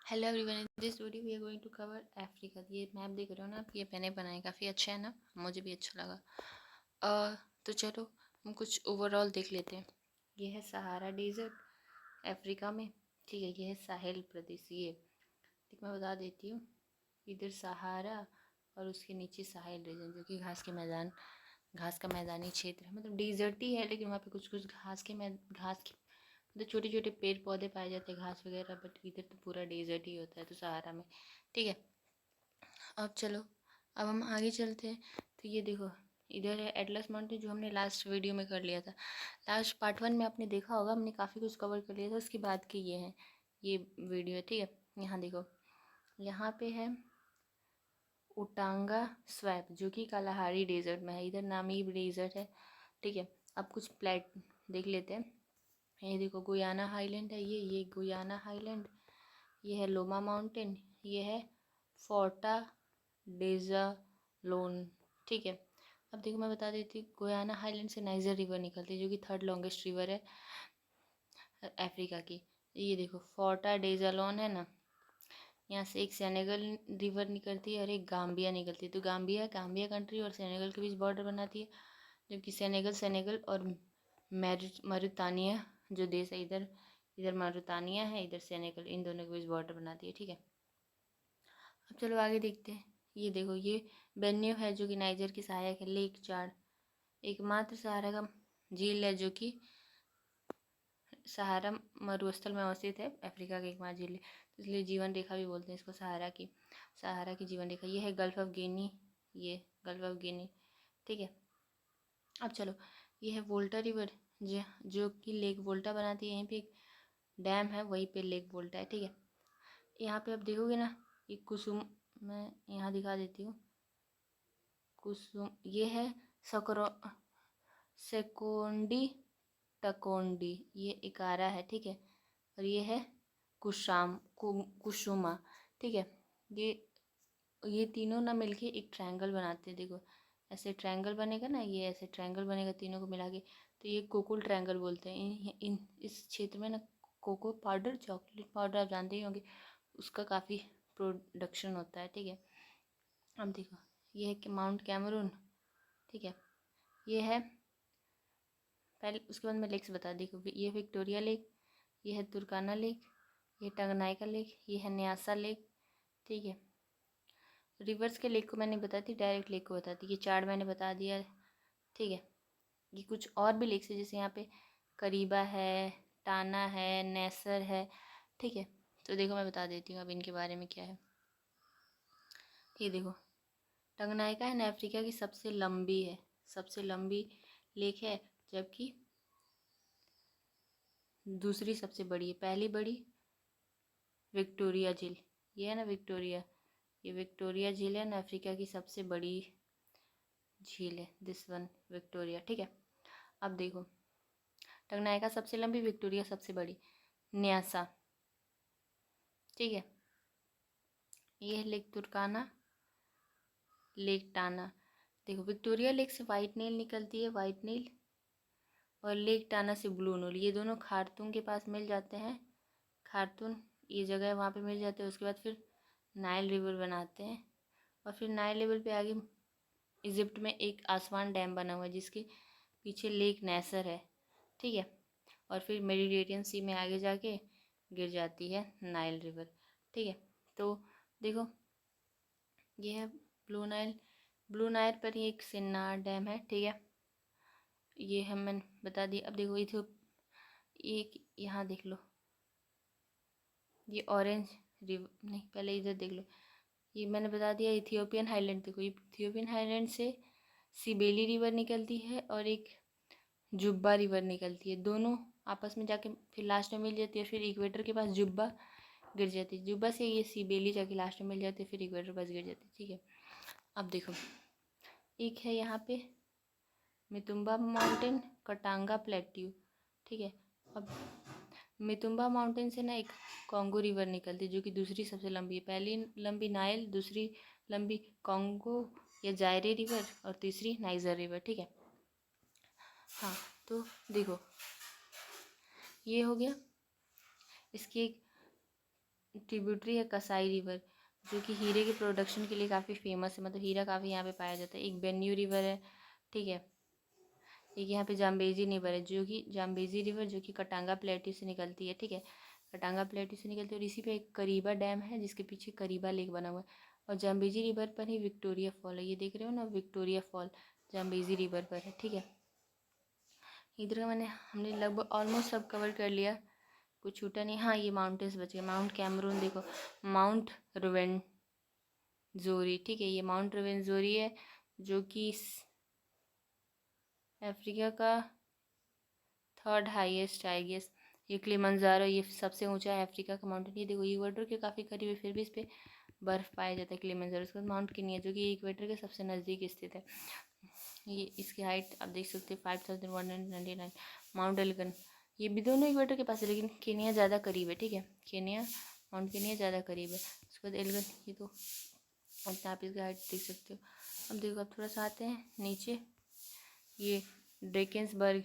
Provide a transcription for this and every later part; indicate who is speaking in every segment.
Speaker 1: Hello everyone, in this video we are going to cover Africa. ये map देख रहे हो ना आप, ये मैंने बनाया, काफ़ी अच्छा है ना, मुझे भी अच्छा लगा। तो चलो हम कुछ ओवरऑल देख लेते हैं। ये है सहारा डेजर्ट अफ्रीका में, ठीक है। ये है साहेल प्रदेश, ये ठीक मैं बता देती हूँ। इधर सहारा और उसके नीचे साहेल रीजन, जो कि घास का मैदानी क्षेत्र है। मतलब डेजर्ट ही है, लेकिन वहाँ पे कुछ कुछ घास की मतलब छोटे छोटे पेड़ पौधे पाए जाते हैं, घास वगैरह। बट इधर तो पूरा डेजर्ट ही होता है, तो सहारा में, ठीक है। अब चलो, अब हम आगे चलते हैं। तो ये देखो, इधर है एटलस माउंटेन, जो हमने लास्ट वीडियो में कर लिया था। लास्ट पार्ट 1 में आपने देखा होगा, हमने काफ़ी कुछ कवर कर लिया था। उसके बाद के ये हैं, ये वीडियो है, ठीक है। यहाँ देखो, यहाँ पे है उटांगा स्वैप, जो कि कालाहारी डेजर्ट में है। इधर नामीब डेजर्ट है, ठीक है। अब कुछ प्लेट देख लेते हैं। ये देखो, गुयाना हाईलैंड है, ये गुयाना हाईलैंड। ये है लोमा माउंटेन, ये है फोर्टा डेज़ालोन, ठीक है। अब देखो, मैं बता देती हूँ, गुयाना हाईलैंड से नाइजर रिवर निकलती है, जो कि थर्ड लॉन्गेस्ट रिवर है अफ्रीका की। ये देखो, फोर्टा डेज़ालोन है ना, यहाँ से एक सेनेगल रिवर निकलती है और एक गाम्बिया निकलती है। तो गाम्बिया कंट्री और सेनेगल के बीच बॉर्डर बनाती है, जबकि सेनेगल और मरुतानिया जो देश है, इधर इधर मरुतानिया है, इधर सेनेगल, इन दोनों के बीच बॉर्डर बनाती है, ठीक है। अब चलो आगे देखते हैं। ये देखो, ये बेन्यू है, जो कि नाइजर की सहायक है। लेक चाड एकमात्र सहारा का झील है, जो कि सहारा मरुस्थल में अवस्थित है, अफ्रीका की एकमात्र झील है। तो इसलिए जीवन रेखा भी बोलते हैं इसको, सहारा की जीवन रेखा। ये है गल्फ ऑफ गिनी, ये गल्फ ऑफ गिनी, ठीक है। अब चलो, ये है वोल्टा रिवर, जो कि लेक वोल्टा बनाती है। यहीं पे एक डैम है, वहीं पे लेक वोल्टा है, ठीक है। यहाँ पे आप देखोगे ना, ये कुसुम, मैं यहाँ दिखा देती हूँ। कुसुम, ये है सकरो सेकोंडी टकोंडी, ये इकारा है, ठीक है। और ये है कुशुमा, ठीक है। ये ये तीनों ना मिलके एक ट्रायंगल बनाते हैं। देखो, ऐसे ट्रायंगल बनेगा ना, ये ऐसे ट्रायंगल बनेगा तीनों को मिला के, तो ये कोकुल ट्रायंगल बोलते हैं। इस क्षेत्र में ना कोको पाउडर, चॉकलेट पाउडर, आप जानते ही होंगे, उसका काफ़ी प्रोडक्शन होता है, ठीक है। अब देखो, ये है कि माउंट कैमरून, ठीक है। ये है पहले, उसके बाद मैं लेक्स बता। देखो, ये विक्टोरिया लेक, ये है तुर्काना लेक, ये टंगनाइका लेक, ये है न्यासा लेक, ठीक है। रिवर्स के लेक को मैंने बता दी, डायरेक्ट लेक को बता दी। ये चार्ट मैंने बता दिया, ठीक है। ये कुछ और भी लेक्स है, जैसे यहाँ पे करीबा है, टाना है, नेसर है, ठीक है। तो देखो, मैं बता देती हूँ अब इनके बारे में क्या है। ये देखो, टंगनाइका है ना, अफ्रीका की सबसे लंबी लेक है, जबकि दूसरी सबसे बड़ी है। पहली बड़ी विक्टोरिया झील, ये है ना विक्टोरिया, ये विक्टोरिया झील है ना, अफ्रीका की सबसे बड़ी झील है, दिस वन विक्टोरिया, ठीक है। अब देखो, टंगनाइका सबसे लंबी, विक्टोरिया सबसे बड़ी, न्यासा, ठीक है। ये है लेक तुर्काना, लेक टाना। देखो, विक्टोरिया लेक से वाइट नील निकलती है, वाइट नील, और लेक टाना से ब्लू नील। ये दोनों खार्तूम के पास मिल जाते हैं, खार्तूम ये जगह है, वहाँ पे मिल जाते हैं। उसके बाद फिर नाइल रिवर बनाते हैं, और फिर नाइल रिवर पे आगे इजिप्ट में एक आसवान डैम बना हुआ है, जिसके पीछे लेक नेसर है, ठीक है। और फिर मेडिटेरियन सी में आगे जाके गिर जाती है नाइल रिवर, ठीक है। तो देखो, ये है ब्लू नाइल पर ही एक सिन्नार डैम है, ठीक है। ये हम मैंने बता दिया। अब देखो, एक यहाँ देख लो, ये ऑरेंज रिवर, नहीं पहले इधर देख लो, ये मैंने बता दिया इथियोपियन हाईलैंड। देखो, इथियोपियन हाईलैंड से सिबेली रिवर निकलती है और एक जुब्बा रिवर निकलती है, दोनों आपस में जाके फिर लास्ट में मिल जाती है। फिर इक्वेटर के पास जुब्बा गिर जाती है, जुब्बा से ये सिबेली जाके लास्ट में मिल जाती है, फिर इक्वेटर पास गिर जाती है, ठीक है। अब देखो, एक है यहाँ पे मितुम्बा माउंटेन, कटांगा प्लेट्यू, ठीक है। अब मितुम्बा माउंटेन से ना एक कॉन्गो रिवर निकलती है, जो कि दूसरी सबसे लंबी है। पहली लंबी नाइल, दूसरी लंबी कॉन्गो या जायरे रिवर, और तीसरी नाइजर रिवर, ठीक है। हाँ, तो देखो, ये हो गया इसकी एक ट्रिब्यूटरी है कसाई रिवर, जो कि हीरे के प्रोडक्शन के लिए काफ़ी फेमस है, मतलब हीरा काफ़ी यहाँ पे पाया जाता है। एक बेन्यू रिवर है, ठीक है। एक यहाँ पे जाम्बेजी रिवर है, जो कि जाम्बेजी रिवर जो कि कटांगा प्लेट्यू से निकलती है, ठीक है। कटांगा प्लेट्यू से निकलती है और इसी पे एक करीबा डैम है जिसके पीछे करीबा लेक बना हुआ है। और जाम्बेजी रिवर पर ही विक्टोरिया फॉल है, ये देख रहे हो ना, विक्टोरिया फॉल जाम्बेजी रिवर पर है, ठीक है। इधर का हमने लगभग ऑलमोस्ट सब कवर कर लिया, कुछ छूटा नहीं। हाँ, ये माउंटेन्स बचे, माउंट कैमरून देखो, माउंट रुवेनजोरी, ठीक है। ये माउंट रुवेनजोरी है जो कि अफ्रीका का थर्ड हाईएस्ट आई गेस। ये किलिमंजारो, ये सबसे ऊंचा है अफ्रीका का माउंटेन। ये देखो इक्वेटर के काफ़ी करीब है, फिर भी इस पर बर्फ़ पाया जाता है किलिमंजारो। उसके बाद माउंट किनिया जो कि इक्वेटर के सबसे नज़दीक स्थित है। ये इसकी हाइट आप देख सकते हैं 5199। माउंट एल्गन, ये भी दोनों इक्वेटर के पास है, लेकिन केनिया ज़्यादा करीब है, ठीक है। केनिया, माउंट केनिया ज़्यादा करीब है। उसके बाद एल्गन, ये तो आप इसकी हाइट देख सकते हो। अब देखो, अब थोड़ा सा आते हैं नीचे। ये ड्रेकेंसबर्ग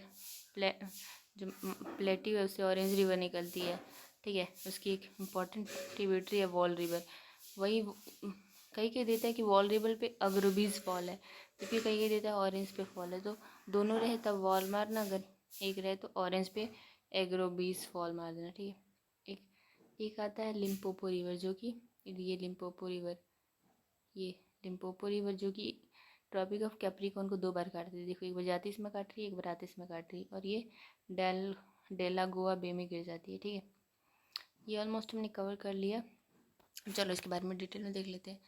Speaker 1: जो प्लेट्यू है उससे ऑरेंज रिवर निकलती है, ठीक है। उसकी एक इम्पॉर्टेंट ट्रिब्यूटरी है वॉल रिवर। वही कहीं देता है कि वॉल रिवर पे अग्रबीज फॉल है, क्योंकि कहीं देता है ऑरेंज पे फॉल है। तो दोनों रहे तब वॉल मारना, अगर एक रहे तो ऑरेंज पे एग्रोबीज फॉल मार देना, ठीक है। एक आता है लिम्पोपो रिवर, जो कि ये लिम्पोपो रिवर, ये लिम्पोपो रिवर जो कि ट्रॉपिक ऑफ कैप्रिकॉर्न को 2 बार काटती है। देखो, एक बार जाती इसमें काट रही है, एक बार आती इसमें काट रही है, और ये डेलागोआ बे में गिर जाती है, ठीक है। ये ऑलमोस्ट हमने कवर कर लिया। चलो इसके बारे में डिटेल में देख लेते हैं।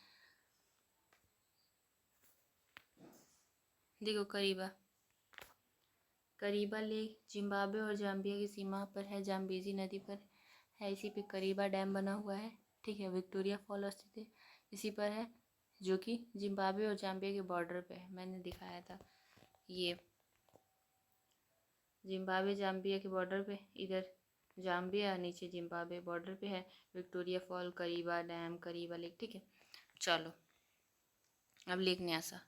Speaker 1: देखो, करीबा लेक जिम्बाब्वे और जाम्बिया की सीमा पर है, जाम्बेजी नदी पर है। इसी पे करीबा डैम बना हुआ है, ठीक है। विक्टोरिया फॉल स्थित है इसी पर है, जो कि जिम्बाब्वे और जाम्बिया के बॉर्डर पे है, मैंने दिखाया था। ये जिम्बाब्वे जाम्बिया के बॉर्डर पे, इधर जाम्बिया, नीचे जिम्बाब्वे बॉर्डर पे है। विक्टोरिया फॉल, करीबा डैम, करीबा लेक, ठीक है। चलो अब लेक न्यासा।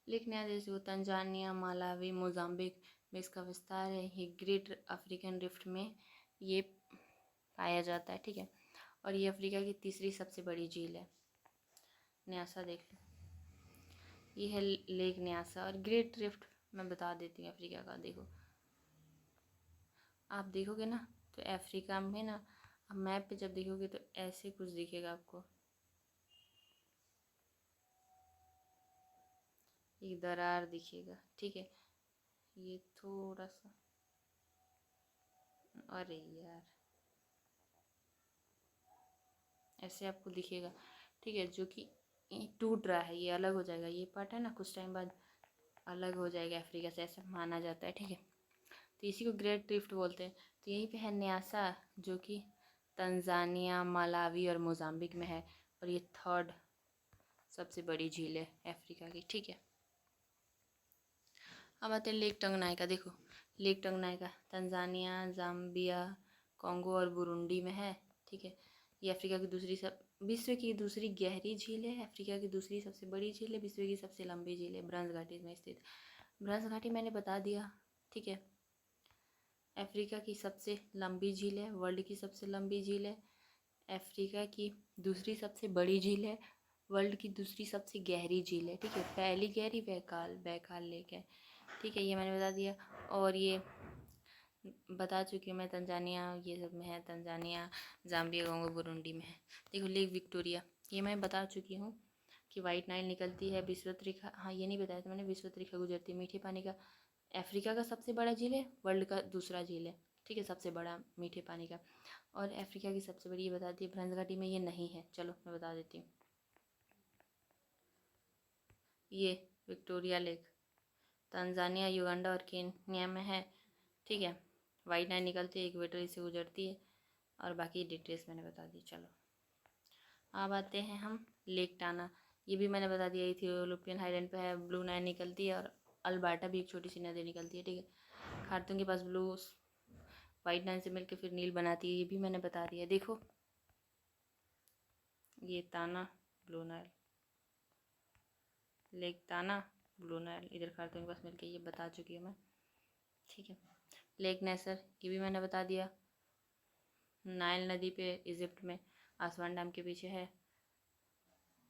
Speaker 1: लेक न्यासा जैसे वो तंजानिया, मालावी, मोजाम्बिक में इसका विस्तार है। ये ग्रेट अफ्रीकन रिफ्ट में ये पाया जाता है, ठीक है। और ये अफ्रीका की तीसरी सबसे बड़ी झील है। न्यासा देख लो, ये है लेक न्यासा। और ग्रेट रिफ्ट मैं बता देती हूँ अफ्रीका का। देखो, आप देखोगे ना तो अफ्रीका में ना, आप मैप पे जब देखोगे तो ऐसे कुछ दिखेगा आपको, एक दरार दिखेगा, ठीक है। ये थोड़ा सा, अरे यार, ऐसे आपको दिखेगा, ठीक है, जो कि टूट रहा है, ये अलग हो जाएगा। ये पार्ट है ना, कुछ टाइम बाद अलग हो जाएगा अफ्रीका से, ऐसा माना जाता है, ठीक है। तो इसी को ग्रेट रिफ्ट बोलते हैं। तो यहीं पे है न्यासा, जो कि तंजानिया, मालावी और मोजाम्बिक में है, और ये थर्ड सबसे बड़ी झील है अफ्रीका की, ठीक है। अब आते हैं लेक टंगनाइका। देखो, लेक टंगनाइका तंजानिया, जाम्बिया, कॉन्गो और बुरुंडी में है, ठीक है। ये अफ्रीका की विश्व की दूसरी गहरी झील है, अफ्रीका की दूसरी सबसे बड़ी झील है, विश्व की सबसे लंबी झील है, ब्रंस घाटी में स्थित। ब्रंस घाटी मैंने बता दिया, ठीक है। अफ्रीका की सबसे लंबी झील है, वर्ल्ड की सबसे लंबी झील है, अफ्रीका की दूसरी सबसे बड़ी झील है, वर्ल्ड की दूसरी सबसे गहरी झील है, ठीक है। पहली गहरी बैकाल लेक है, ठीक है। ये मैंने बता दिया। और ये बता चुकी हूँ मैं, तंजानिया ये सब में है, तंजानिया, जाम्बिया, कोंगो, बुरुंडी में है। देखो, लेक विक्टोरिया, ये मैं बता चुकी हूँ कि वाइट नाइल निकलती है, विषुवत रेखा, हाँ ये नहीं बताया था मैंने, विषुवत रेखा गुजरती है, मीठे पानी का अफ्रीका का सबसे बड़ा झील है, वर्ल्ड का दूसरा झील है, ठीक है, सबसे बड़ा मीठे पानी का। और अफ्रीका की सबसे बड़ी ये बता दी, भ्रंश घाटी में ये नहीं है। चलो मैं बता देती हूँ, ये विक्टोरिया लेक तंजानिया, युगांडा और केन्या में है, ठीक है। वाइट नाइल निकलती है, इक्वेटर से गुजरती है, और बाकी डिटेल्स मैंने बता दी। चलो अब आते हैं हम लेक टाना। ये भी मैंने बता दिया, इथियोपियन हाईलैंड पे है, ब्लू नाइल निकलती है, और अल्बर्टा भी एक छोटी सी नदी निकलती है, ठीक है। खार्तूम के पास ब्लू वाइट नाइल से मिलकर फिर नील बनाती है, ये भी मैंने बता दिया। देखो, ये ताना, ब्लू नाइल, लेक ताना, ब्लू नाइल, इधर खार्तूम के पास मिलकर, ये बता चुकी हूँ मैं, ठीक है। लेक नेसर, ये भी मैंने बता दिया, नाइल नदी पे इजिप्ट में। आसवान डैम के पीछे है,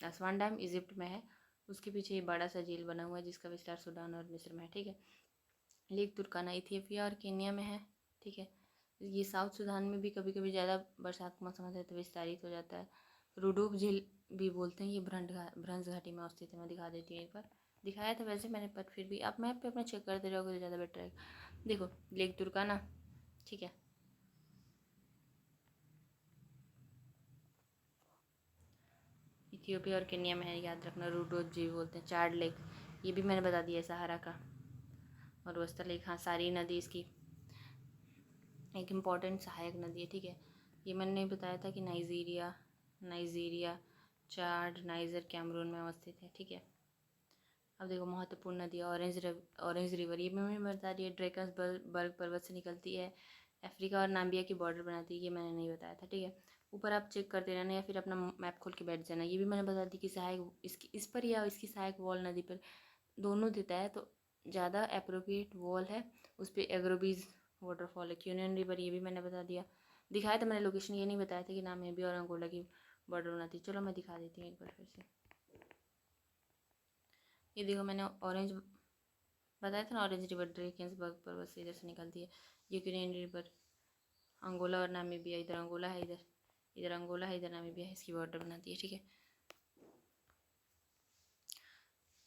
Speaker 1: आसवान डैम इजिप्ट में है, उसके पीछे ये बड़ा सा झील बना हुआ है जिसका विस्तार सूडान और मिस्र में है। ठीक है। लेक तुर्काना इथियोपिया और केन्या में है। ठीक है। ये साउथ सूडान में भी कभी कभी ज़्यादा बरसात का मौसम होता है तो विस्तारित हो जाता है। रूडोफ झील भी बोलते हैं, ये भ्रंश घाटी में अवस्थित है। मैं दिखा देती हूँ, एक बार दिखाया था वैसे मैंने, पर फिर भी आप मैप पे अपना चेक करते रहोगे तो ज़्यादा बेटर है। देखो लेक तुर्काना, ठीक है, इथियोपिया और केन्या में है, याद रखना। रूडोफ झील बोलते हैं। चार्ड लेक, ये भी मैंने बता दिया है, सहारा का। और वस्ता लेक, हाँ, सारी नदी इसकी एक इम्पॉर्टेंट सहायक नदी है। ठीक है। ये मैंने नहीं बताया था कि नाइजीरिया, चाड, नाइजर, कैमरून में अवस्थित है। ठीक है। अब देखो महत्वपूर्ण नदी, ऑरेंज रिवर, ये भी मैंने बता दिया। ड्रेकन्सबर्ग पर्वत से निकलती है, अफ्रीका और नाम्बिया की बॉर्डर बनाती है, ये मैंने नहीं बताया था। ठीक है। ऊपर आप चेक करते रहना या फिर अपना मैप खोल के बैठ जाना। ये भी मैंने बता दी कि सहायक इसकी इस पर या इसकी सहायक वॉल नदी पर दोनों देता है, तो ज़्यादा अप्रोप्रिएट वॉल है उस पर एग्रोबीज वाटरफॉल है। क्यूनियन रिवर, ये भी मैंने बता दिया, दिखाया था मैंने लोकेशन, ये नहीं बताया था कि नामीबिया और अंगोला की बॉर्डर बनाती है। चलो मैं दिखा देती हूँ एक बार फिर से। ये देखो मैंने ऑरेंज बताया था ना, ऑरेंज रिवर ड्रेकेंसबर्ग पर्वत से इधर से निकलती है। ये क्यूनियन रिवर अंगोला और नामीबिया, इधर अंगोला है, इधर अंगोला है, इधर नामीबिया है, इसकी बॉर्डर बनाती है। ठीक है।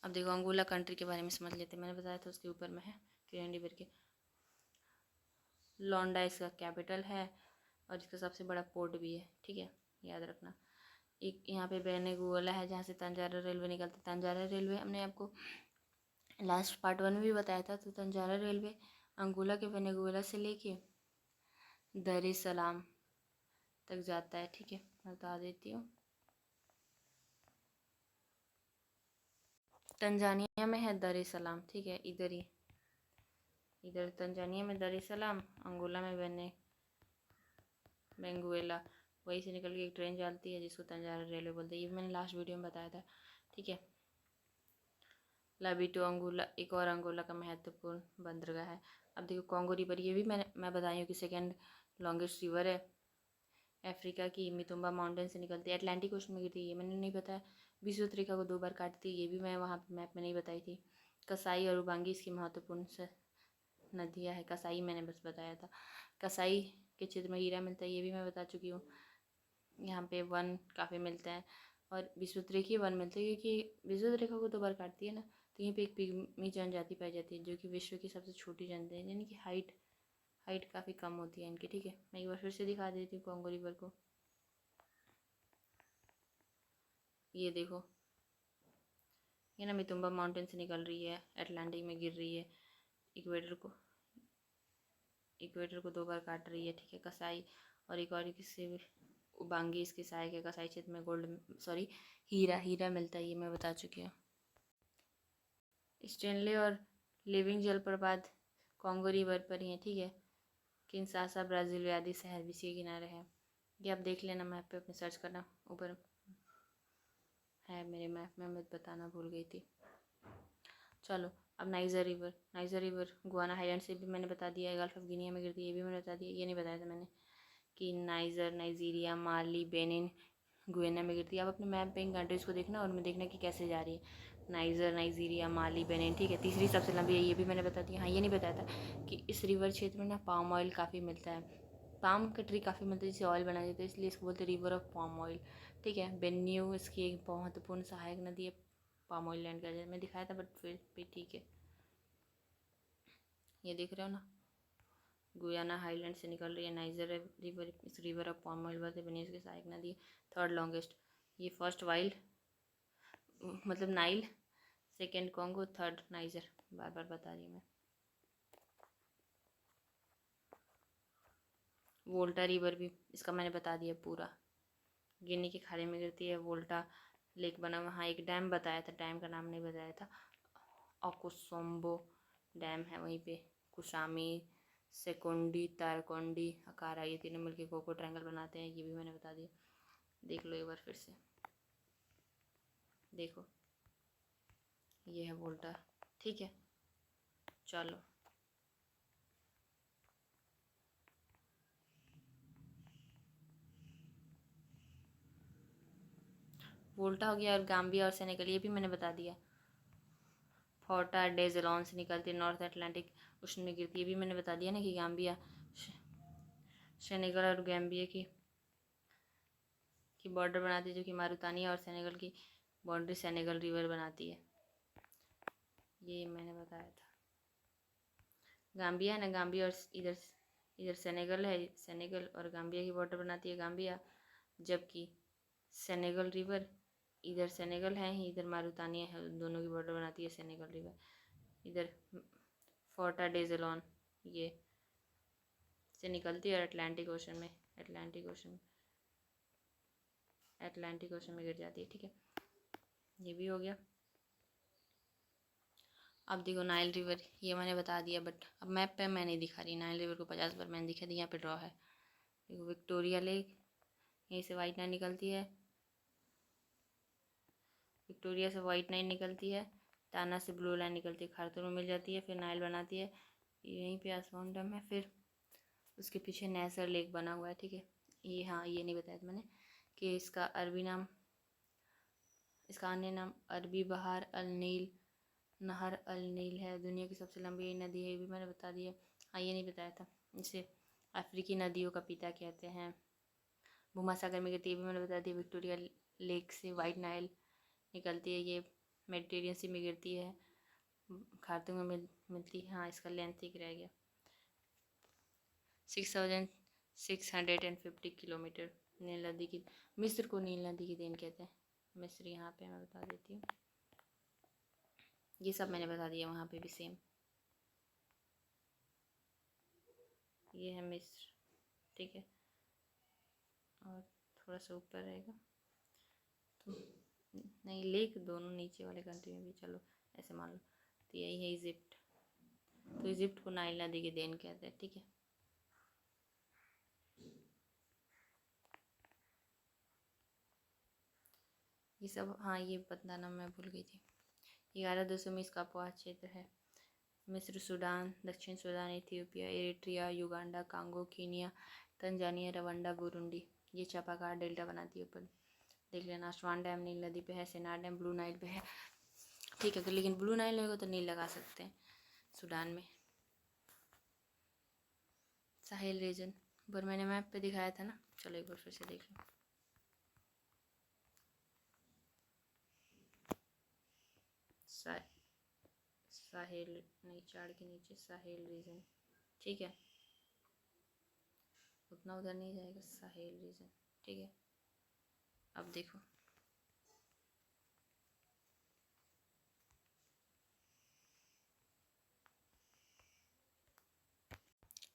Speaker 1: अब देखो अंगोला कंट्री के बारे में समझ लेते हैं। मैंने बताया था उसके ऊपर में है क्यूनियन रिवर के। लौंडा इसका कैपिटल है और इसका सबसे बड़ा पोर्ट भी है। ठीक है, याद रखना। एक यहाँ पे बेनेगुएला है जहाँ से तंजारा रेलवे निकलता है। तंजारा रेलवे हमने आपको लास्ट पार्ट 1 में भी बताया था। तो तंजारा रेलवे अंगोला के बेनेगुएला से लेके दर ए सलाम तक जाता है। ठीक है, मैं बता देती हूँ। तंजानिया में है दर ए सलाम, ठीक है, इधर ही, इधर तंजानिया में दर ए सलाम, अंगोला में बेंगुएला। वहीं से निकल के एक ट्रेन चलती है जिसको तंजारा रेलवे बोलते हैं, ये मैंने लास्ट वीडियो में बताया था। ठीक है। लाबिटो अंगोला एक और अंगोला का महत्वपूर्ण बंदरगाह है। अब देखो कॉन्गो रिवर, ये भी मैं बताई हूँ कि सेकेंड लॉन्गेस्ट रिवर है अफ्रीका की। मितुम्बा माउंटेन से निकलती है, अटलांटिक ओशन में गिरती है, ये मैंने नहीं बताया। विश्व रेखा को 2 बार काटती है, ये भी मैं वहाँ पे मैप में नहीं बताई थी। कसाई और उबांगी इसकी महत्वपूर्ण नदियाँ है। कसाई मैंने बस बताया था। कसाई के क्षेत्र में हीरा मिलता है, ये भी मैं बता चुकी हूँ। यहाँ पे वन काफ़ी मिलता है और विषुवत वन मिलते हैं, क्योंकि विषुवत रेखा को 2 बार काटती है ना, तो यहीं पे एक पिग्मी जनजाति पाई जाती है जो कि विश्व की सबसे छोटी जनजाति है, यानी कि हाइट काफ़ी कम होती है इनकी। ठीक है, मैं एक बार फिर से दिखा देती हूँ कॉन्गो रिवर को। ये देखो, ये ना मितुम्बा माउंटेन से निकल रही है, अटलांटिक में गिर रही है, इक्वेटर को 2 बार काट रही है। ठीक है। कसाई और एक और किसी उबांगी इसके सहायक है। कसाई क्षेत्र में हीरा मिलता है, ये मैं बता चुकी हूँ। स्टेनले और लिविंग जलप्रपात कॉन्गो रिवर पर ही है। ठीक है। किंशासा ब्राज़ील आदि शहर भी इसके किनारे है, ये आप देख लेना मैप पे अपने सर्च करना, ऊपर है मेरे मैप में, मैं बताना भूल गई थी। चलो अब नाइजर रिवर गुआना हाईलैंड से भी मैंने बता दिया है, गल्फ ऑफ गिनिया में गिरती है, ये भी मैंने बता दिया। ये नहीं बताया था मैंने कि नाइजीरिया, माली, बेनिन, गुयाना में गिरती है। आप अपने मैप पे इन कंट्रीज़ को देखना और मैं देखना कि कैसे जा रही है। नाइजीरिया, माली, बेनिन। ठीक है। तीसरी सबसे लंबी है, ये भी मैंने बता दिया। हाँ, ये नहीं बताया था कि इस रिवर क्षेत्र में ना पाम ऑयल काफ़ी मिलता है, पाम का ट्री काफ़ी मिलता है जिससे ऑयल बनाया जाता है, इसलिए इसको बोलते हैं रिवर ऑफ पाम ऑयल। ठीक है। बेन्यू इसकी एक महत्वपूर्ण सहायक नदी है पाम ऑयल लैंड का, मैं दिखाया था बट फिर भी ठीक है। ये देख रहे हो ना, गुयाना हाईलैंड से निकल रही है नाइजर रिवर, इस रिवर ऑफ पाम ऑयल वैसे बेनिस की सहायक नदी है, 3rd लॉन्गेस्ट। ये फर्स्ट मतलब Nile, second Congo, 3rd Niger, बार बार बता रही हूँ मैं। वोल्टा रिवर भी इसका मैंने बता दिया पूरा, गिनी के खाड़ी में गिरती है। वोल्टा लेक बना हुआ, हाँ एक डैम बताया था, डैम का नाम नहीं बताया था। ओकोसोम्बो डैम है वहीं पे। कुशामी, सेकोंडी, तारकोंडी, अकारा, ये तीनों मिलके कोको ट्रायंगल बनाते हैं, ये भी मैंने बता दिया। देख लो एक बार फिर से, देखो ये है वोल्टा। ठीक है। चलो वोल्टा हो गया, और गाम्बिया और सेनेगल ये भी मैंने बता दिया। फोर्टा डेजलॉन से निकलती है, नॉर्थ अटलांटिक ओशन में गिरती है, ये भी मैंने बता दिया ना कि गाम्बिया, सेनेगल और गाम्बिया की बॉर्डर बनाती है, जो कि मारुतानिया और सेनेगल की बाउंड्री सेनेगल रिवर बनाती है। ये मैंने बताया था। गाम्बिया है ना, गाम्बिया और इधर इधर सेनेगल है, सेनेगल और गाम्बिया की बॉर्डर बनाती है गाम्बिया, जबकि सेनेगल रिवर इधर सेनेगल है ही, इधर मारुतानिया है, दोनों की बॉर्डर बनाती है सेनेगल रिवर। इधर फोर्टा डेजलॉन ये से निकलती है और अटलांटिक ओशन में गिर जाती है। ठीक है, ये भी हो गया। अब देखो नाइल रिवर, ये मैंने बता दिया, बट अब मैप पे मैं नहीं दिखा रही नाइल रिवर को, 50 बार मैंने दिखा दी, यहाँ पे ड्रॉ है। देखो विक्टोरिया लेक, यहीं से वाइट नाइल निकलती है, विक्टोरिया से वाइट नाइल निकलती है, टाना से ब्लू लाइन निकलती है, खार्तूम में मिल जाती है, फिर नाइल बनाती है, यहीं पे आसमान डैम है, फिर उसके पीछे नेसर लेक बना हुआ है। ठीक है, ये हाँ ये नहीं बताया था मैंने कि इसका अन्य नाम अरबी बहार अल नील, नहर अल नील है, दुनिया की सबसे लंबी नदी है, ये भी मैंने बता दिया। हाँ ये नहीं बताया था, इसे अफ्रीकी नदियों का पिता कहते हैं, भूमध्यसागर में गिरती है, ये भी मैंने बता दिया। विक्टोरिया लेक से वाइट नाइल निकलती है, ये मेडिटेरियन सी में गिरती है, खार्तूम में मिलती है। हाँ इसका लेंथ एक रह गया, 6650 किलोमीटर। नील नदी की, मिस्र को नील नदी की देन कहते हैं, मिस्र यहाँ पे मैं बता देती हूँ, ये सब मैंने बता दिया, वहाँ पे भी सेम। ये है मिस्र, ठीक है, और थोड़ा सा ऊपर रहेगा तो नहीं, लेक दोनों नीचे वाले कंट्री में भी, चलो ऐसे मान लो। तो यही है इजिप्ट, तो इजिप्ट को नाइल नदी की देन कहते हैं। ठीक है, ये सब, हाँ ये बताना मैं भूल गई थी। 11 में इसका अपवाह क्षेत्र है, मिस्र, सूडान, दक्षिण Sudan, Ethiopia, Eritrea, Uganda, Congo, Kenya, Tanzania, Rwanda, Burundi, ये चापाकार डेल्टा बनाती है। ऊपर देख लेना, अस्वान डैम नील नदी पे है, सेनार डैम ब्लू नाइल पे है। ठीक है, लेकिन ब्लू नाइल होगा तो नील लगा सकते हैं सूडान में। साहेल रीजन पर मैंने मैप पे दिखाया था ना, चलो एक बार फिर से देख लो। साहेल नहीं, चाड़ के नीचे साहेल रीजन, ठीक है, उतना उधर नहीं जाएगा, साहेल रीजन। ठीक है, अब देखो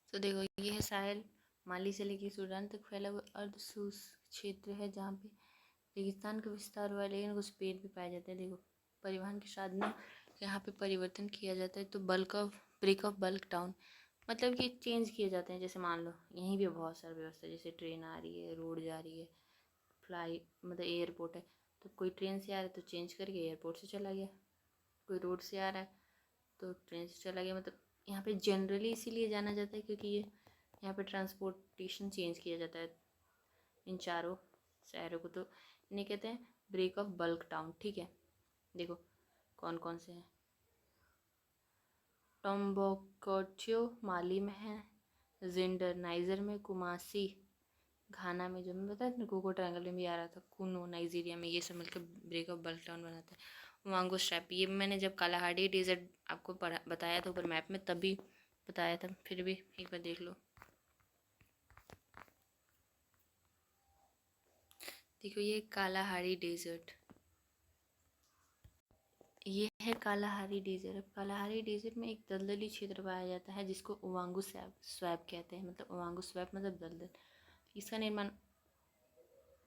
Speaker 1: तो देखो, ये है साहेल, माली से लेकर सूडान तक फैला हुआ अर्ध शुष्क क्षेत्र है, जहाँ पे रेगिस्तान का विस्तार हुआ है, लेकिन कुछ पेड़ भी पाए जाते हैं। देखो परिवहन के साधनों यहाँ पे परिवर्तन किया जाता है, तो ब्रेक ऑफ बल्क टाउन मतलब कि चेंज किए जाते हैं। जैसे मान लो यहीं भी बहुत सारी व्यवस्था, जैसे ट्रेन आ रही है, रोड जा रही है, मतलब एयरपोर्ट है, तो कोई ट्रेन से आ रहा है तो चेंज करके एयरपोर्ट से चला गया, कोई रोड से आ रहा है तो ट्रेन से चला गया। मतलब यहाँ पे जनरली इसीलिए जाना जाता है क्योंकि ये यहाँ पे ट्रांसपोर्टेशन चेंज किया जाता है इन चारों शहरों को, तो इन्हें कहते हैं ब्रेक ऑफ बल्क टाउन। ठीक है, देखो कौन कौन से हैं। टोम्बोकोच्यो माली में है, जिंडर नाइजर में, कुमासी घाना में, जो मैं बताया था कोको ट्रायंगल में भी आ रहा था, कुनो नाइजीरिया में, ये सब मिलकर ब्रेक ऑफ बल्क टाउन बनाता है। वांगो स्ट्रैप, ये मैंने जब कालाहाडी डेजर्ट आपको बताया था ऊपर मैप में, तभी बताया था, फिर भी एक बार देख लो। देखो ये कालाहारी डेजर्ट, ये है कालाहारी डेजर्ट। अब कालाहारी डेजर्ट में एक दलदली क्षेत्र पाया जाता है जिसको ओवांगू स्वैप कहते हैं, मतलब ओवांगू स्वैप मतलब दलदल। इसका निर्माण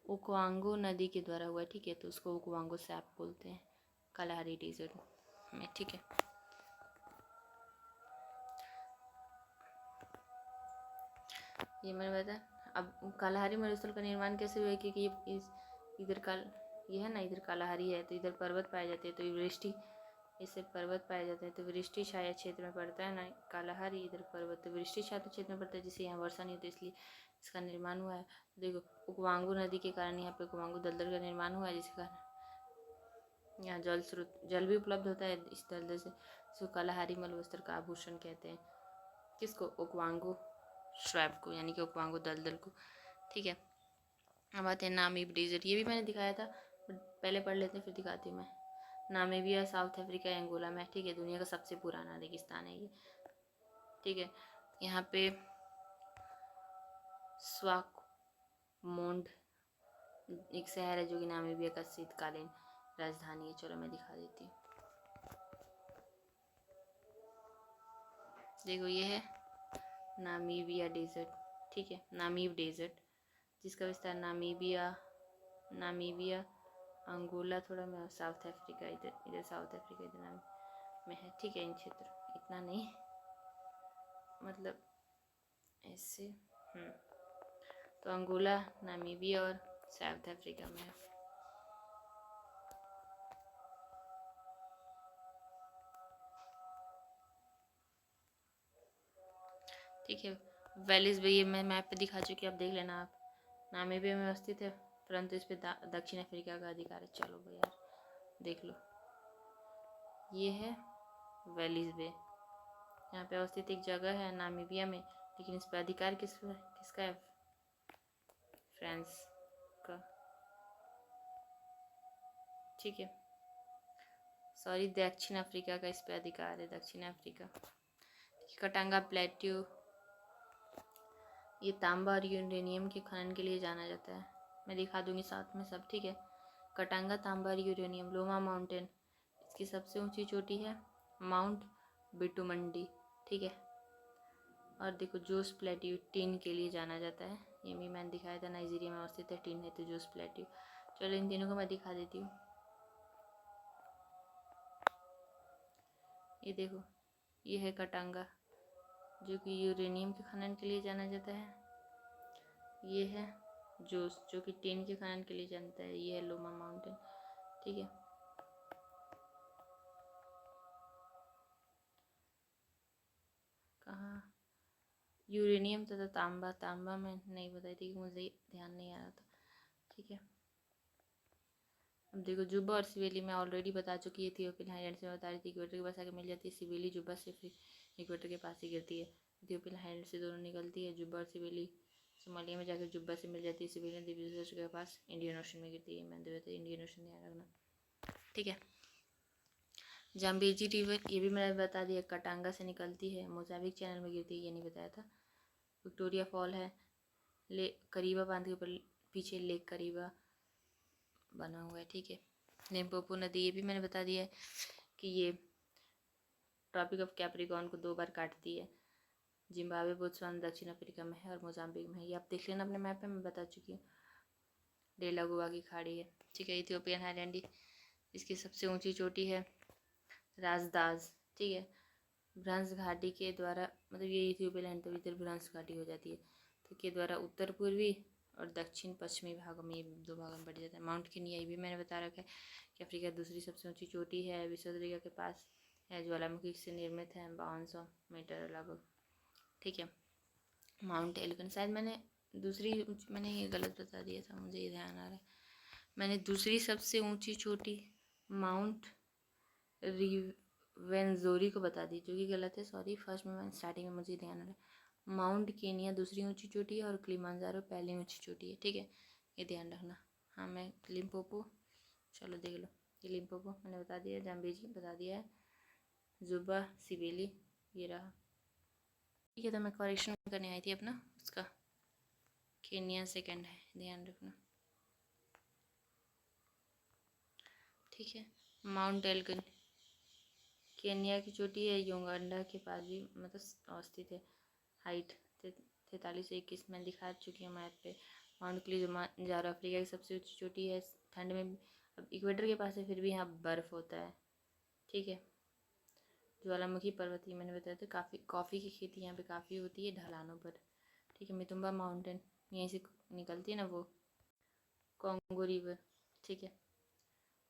Speaker 1: ओकोवांगो नदी के द्वारा हुआ है। ठीक है, तो उसको ओकोवांगो स्वैप बोलते हैं कालाहारी डेजर्ट में। ठीक है, ये मैंने बताया। अब कालाहारी मरुस्थल का निर्माण कैसे हुआ है, क्योंकि ये है ना, इधर कालाहारी है तो इधर पर्वत पाए जाते हैं, तो वृष्टि, इससे पर्वत पाए जाते हैं, तो वृष्टि छाया क्षेत्र में पड़ता है ना कालाहारी, इधर पर्वत तो वृष्टि छाया क्षेत्र में पड़ता है, जिससे यहाँ वर्षा नहीं होती, इसलिए इसका निर्माण हुआ है। देखो ओकोवांगो नदी के कारण यहाँ पे ओकोवांगो दलदल का निर्माण हुआ है, जिसके कारण यहाँ जल स्रोत, जल भी उपलब्ध होता है इस दलदल से, जिसको कालाहारी मलबस्तर का आभूषण कहते हैं। किसको? ओक्वांगो श्रैप को, यानी कि ओक्वांगो दलदल को। ठीक है, अब आते हैं नामीब डेजर्ट। ये भी मैंने दिखाया था, पहले पढ़ लेते हैं फिर दिखाती हूँ मैं। नामीबिया, साउथ अफ्रीका, एंगोला में। ठीक है, दुनिया का सबसे पुराना रेगिस्तान है ये। ठीक है, यहाँ पे स्वाकमोंड एक शहर है जो कि नामीबिया का शीतकालीन राजधानी है। चलो मैं दिखा देती हूँ। देखो ये है नामीबिया डेजर्ट। ठीक है, नामीब डेजर्ट, जिसका विस्तार नामीबिया, अंगोला, थोड़ा मैं साउथ अफ्रीका, इधर साउथ अफ्रीका इधर नाम में है। ठीक है, इन क्षेत्र इतना नहीं, मतलब ऐसे। तो अंगोला, नामीबिया और साउथ अफ्रीका में है। ठीक है, वैलीज भी ये मैं मैप पे दिखा चुकी, अब देख लेना आप। नामीबिया में अवस्थित है, परंतु इस पे दक्षिण अफ्रीका का अधिकार है। चलो भाई यार देख लो, ये है वैलीज बे, यहाँ पे अवस्थित एक जगह है नामीबिया में, लेकिन इस पर अधिकार किसका है? फ्रांस का। ठीक है, सॉरी, दक्षिण अफ्रीका का इस पे अधिकार है, दक्षिण अफ्रीका। कटांगा प्लेट्यू, ये तांबा और यूरेनियम के खनन के लिए जाना जाता है। मैं दिखा दूंगी साथ में सब। ठीक है, कटांगा, तांबा और यूरेनियम। लोमा माउंटेन, इसकी सबसे ऊंची चोटी है माउंट बिटुमंडी। ठीक है, और देखो जोस प्लेट्यू टिन के लिए जाना जाता है, ये भी मैंने दिखाया था, नाइजीरिया में अवस्थित है, टिन है तो जोस प्लेट्यू। चलो इन तीनों को मैं दिखा देती हूँ। ये देखो, ये है कटांगा जो कि यूरेनियम के खनन के लिए जाना जाता है। ये है जोस जो कि टिन के खनन के लिए जानता है। ये है लोमा माउंटेन। ठीक है, कहाँ? यूरेनियम तथा तांबा, तांबा मैं नहीं बताई थी, मुझे ध्यान नहीं आ रहा था। ठीक है, अब देखो जुब्बा और सिवेली मैं ऑलरेडी बता चुकी है, इथियोपियन हाईलैंड से बता रही थी, इक्वेटर के पास आके मिल जाती है। सिवेली जुब्बा से फिर इक्वेटर के पास ही गिरती है। इथियोपियन हाईलैंड से दोनों निकलती है, जुब्बा और सिवेली सोमालिया में जाकर जुब्बा से मिल जाती है। सिवेली द्वीप के पास इंडियन ओशन में गिरती है। मैंने बताया इंडियन ओशन ध्यान रखना। ठीक है, जाम्बेजी रिवर, ये भी मैंने बता दिया, कटांगा से निकलती है, मोजाम्बिक चैनल में गिरती है, ये नहीं बताया था। विक्टोरिया फॉल है, करीबा बांध के ऊपर पीछे लेक करीबा बना हुआ है। ठीक है, लिम्पोपो नदी, ये भी मैंने बता दिया है कि ये ट्रॉपिक ऑफ कैप्रिकॉर्न को 2 बार काटती है। जिम्बाब्वे, बोत्सवाना दक्षिण अफ्रीका में है और मोजाम्बिक में है। ये आप देख लेना अपने मैप पे, मैं बता चुकी हूँ। डेलागोआ की खाड़ी है। ठीक है, इथियोपियन हाईलैंड, इसकी सबसे ऊंची चोटी है राजदाज। ठीक है, भ्रंश घाटी के द्वारा, मतलब ये इथियोपिया लैंड तो इधर भ्रंश घाटी हो जाती है, तो के द्वारा उत्तर पूर्वी और दक्षिण पश्चिमी भागों में, ये 2 भागों में बढ़ जाता है। माउंट केनिया, ये भी मैंने बता रखा है कि अफ्रीका दूसरी सबसे ऊंची चोटी है, विश्व अफ्रीका के पास है, ज्वालामुखी से निर्मित है, 5200 मीटर लगभग। ठीक है, माउंट एल्गन, शायद मैंने ये गलत बता दिया था, मुझे ये ध्यान आ रहा है। मैंने दूसरी सबसे ऊंची चोटी माउंट रिवेंजोरी को बता दी, जो कि गलत है, सॉरी। फर्स्ट में मैंने स्टार्टिंग में मुझे ध्यान आ रहा है। माउंट केनिया दूसरी ऊंची चोटी है और किलिमांजारो पहली ऊंची चोटी है। ठीक है, ये ध्यान रखना। हाँ, मैं लिम्पोपो, चलो देख लो, ये लिम्पोपो मैंने बता दिया, जाम्बेजी बता दिया है, जुब्बा, सिवेली, ये रहा। ठीक है, तो मैं करेक्शन करने आई थी अपना, उसका केनिया सेकंड है, ध्यान रखना। ठीक है, माउंट एल्गन केनिया की चोटी है, युगांडा के पास भी मतलब अवस्थित है। हाइट 43 से 21 में दिखा चुकी हूँ मैप पे। माउंट किलिमांजारो अफ्रीका की सबसे ऊंची चोटी है। ठंड में, अब इक्वेटर के पास है फिर भी यहाँ बर्फ़ होता है। ठीक है, ज्वालामुखी पर्वत, ये मैंने बताया था, कॉफ़ी की खेती यहाँ पे काफ़ी होती है ढलानों पर। ठीक है, मितुम्बा माउंटेन, यहीं से निकलती है ना वो, कॉन्गो रिवर। ठीक है,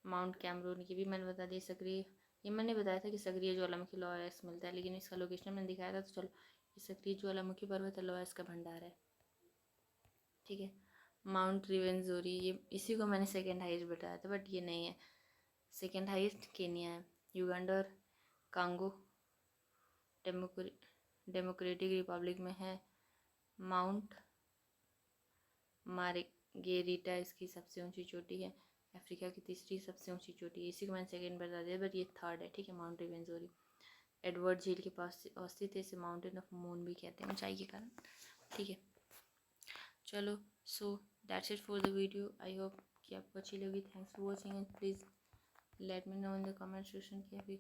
Speaker 1: माउंट कैमरून, ये भी मैंने बता दिया। सक्रिय, ये मैंने बताया था कि सक्रिय ज्वालामुखी लॉयस मिलता है, लेकिन इसका लोकेशन मैंने दिखाया था, तो चलो, ये सक्रिय ज्वालामुखी पर्वत लॉयस का भंडार है। ठीक है, माउंट रिवेंजोरी, ये इसी को मैंने सेकेंड हाइस्ट बताया था, बट ये नहीं है। सेकेंड हाइस्ट केनिया है। युगांडा और कांगो डेमोक्रेटिक रिपब्लिक में है। माउंट मार्गेरिटा इसकी सबसे ऊंची चोटी है। अफ्रीका की तीसरी सबसे ऊंची चोटी है। इसी को मैंने सेकेंड बता दिया, बट ये थर्ड है, ठीक है, माउंट रिवेंजोरी। एडवर्ड झील के पास अवस्थित है। इसे माउंटेन ऑफ मून भी कहते हैं ऊंचाई के कारण, ठीक है। चलो, so that's it for the video. I hope कि आपको अच्छी लगी। Thanks for watching and please let me know in the comment section कि आप